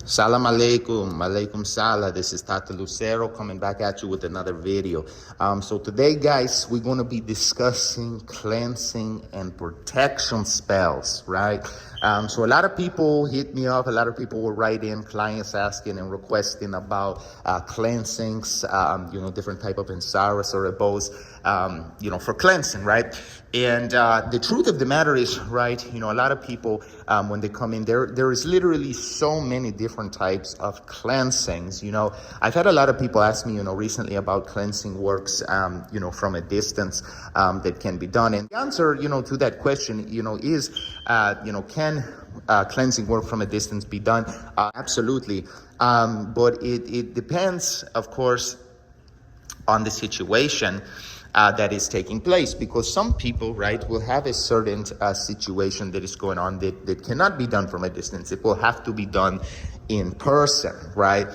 Salam alaikum, alaikum salam. This is Tata Lucero coming back at you with another video. So today, guys, we're going to be discussing cleansing and protection spells, right? So a lot of people hit me up. A lot of people will write in, clients asking and requesting about cleansings, different type of insaras or ebos, for cleansing, right? And the truth of the matter is, right, a lot of people, when they come in, there is literally so many different types of cleansings. I've had a lot of people ask me, recently about cleansing works, from a distance that can be done. And the answer, to that question, is, can cleansing work from a distance be done? Absolutely. But it depends, of course, on the situation that is taking place, because some people, right, will have a certain situation that is going on that cannot be done from a distance. It will have to be done in person, right?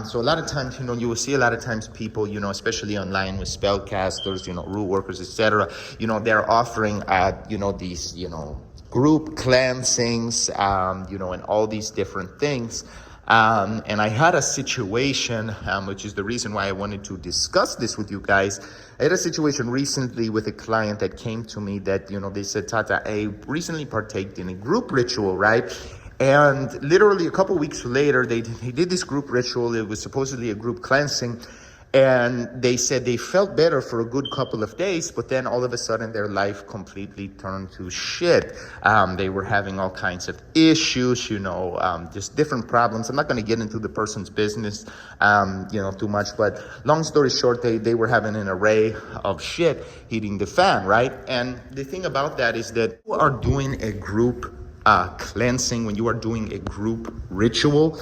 So a lot of times, you will see a lot of times people, especially online with spellcasters, root workers, etc. They're offering, these, group cleansings, and all these different things. And I had a situation, which is the reason why I wanted to discuss this with you guys. I had a situation recently with a client that came to me that, they said, Tata, I recently partaked in a group ritual, right? And literally a couple weeks later, they did this group ritual. It was supposedly a group cleansing. And they said they felt better for a good couple of days, but then all of a sudden their life completely turned to shit. They were having all kinds of issues, just different problems. I'm not going to get into the person's business, too much, but long story short, they were having an array of shit hitting the fan, right? And the thing about that is that you are doing a group cleansing, when you are doing a group ritual,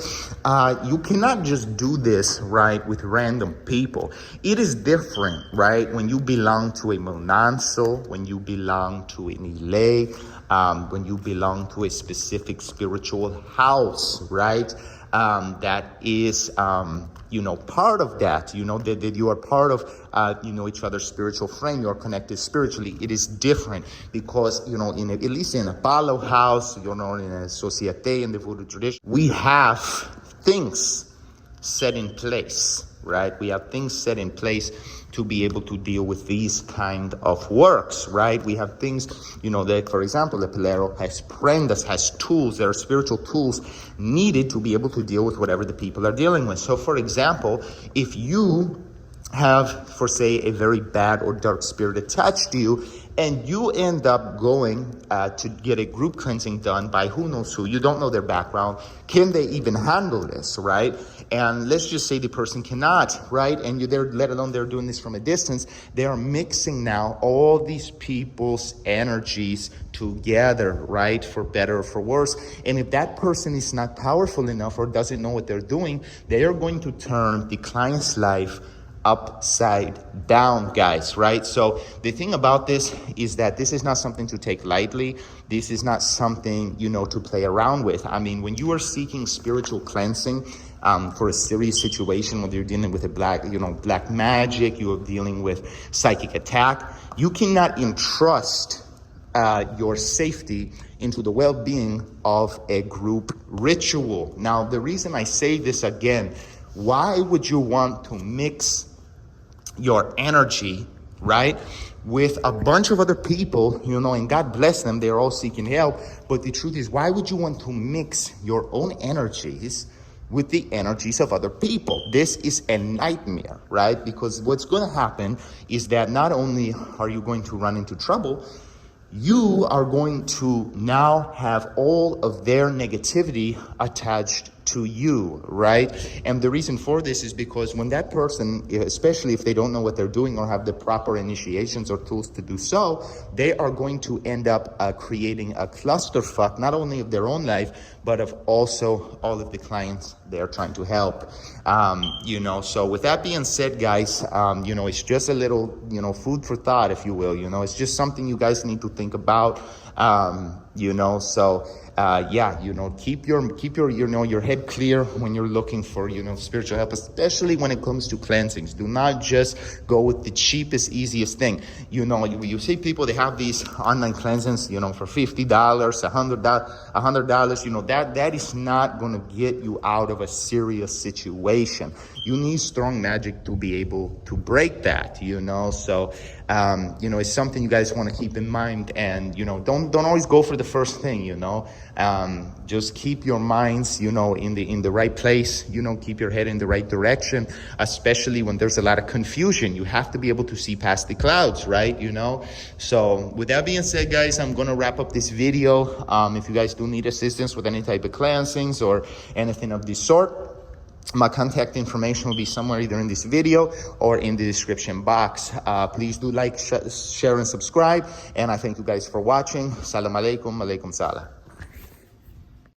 you cannot just do this, right, with random people. It is different, right, when you belong to a Monansel, when you belong to an Ile, when you belong to a specific spiritual house, right, that is, part of that, that you are part of, each other's spiritual frame. You are connected spiritually. It is different because, at least in a Palo house, in a Societe, in the Voodoo tradition, we have things set in place, right? We have things set in place to be able to deal with these kind of works, right? We have things, that, for example, the Pelero has prendas, has tools. There are spiritual tools needed to be able to deal with whatever the people are dealing with. So, for example, if you have, for say, a very bad or dark spirit attached to you, and you end up going to get a group cleansing done by who knows who, you don't know their background, can they even handle this, right? And let's just say the person cannot, right? And you're there, let alone they're doing this from a distance, they are mixing now all these people's energies together, right? For better or for worse. And if that person is not powerful enough or doesn't know what they're doing, they are going to turn the client's life upside down, guys, right? So the thing about this is that this is not something to take lightly. This is not something, to play around with. I mean, when you are seeking spiritual cleansing for a serious situation, whether you're dealing with a black magic, you are dealing with psychic attack, you cannot entrust your safety into the well-being of a group ritual. Now, the reason I say this again, why would you want to mix your energy, right, with a bunch of other people, and God bless them, they're all seeking help. But the truth is, why would you want to mix your own energies with the energies of other people? This is a nightmare, right? Because what's going to happen is that not only are you going to run into trouble, you are going to now have all of their negativity attached to you, right? And the reason for this is because when that person, especially if they don't know what they're doing or have the proper initiations or tools to do so, they are going to end up creating a clusterfuck, not only of their own life, but of also all of the clients they're trying to help. So with that being said, guys, it's just a little, food for thought, if you will. It's just something you guys need to think about. you know. So yeah, you know, keep your you know, your head clear when you're looking for, you know, spiritual help, especially when it comes to cleansings. Do not just go with the cheapest, easiest thing. You know, you see people, they have these online cleansings, you know, for $50, $100, you know, that is not going to get you out of a serious situation. You need strong magic to be able to break that, you know. So you know, it's something you guys want to keep in mind. And, you know, don't always go for the first thing, you know. Just keep your minds, you know, in the right place, you know, keep your head in the right direction, especially when there's a lot of confusion. You have to be able to see past the clouds, right? You know. So with that being said, guys, I'm going to wrap up this video. If you guys do need assistance with any type of cleansings or anything of this sort, my contact information will be somewhere either in this video or in the description box. Please do like, share, and subscribe. And I thank you guys for watching. Salam alaikum, alaikum salam.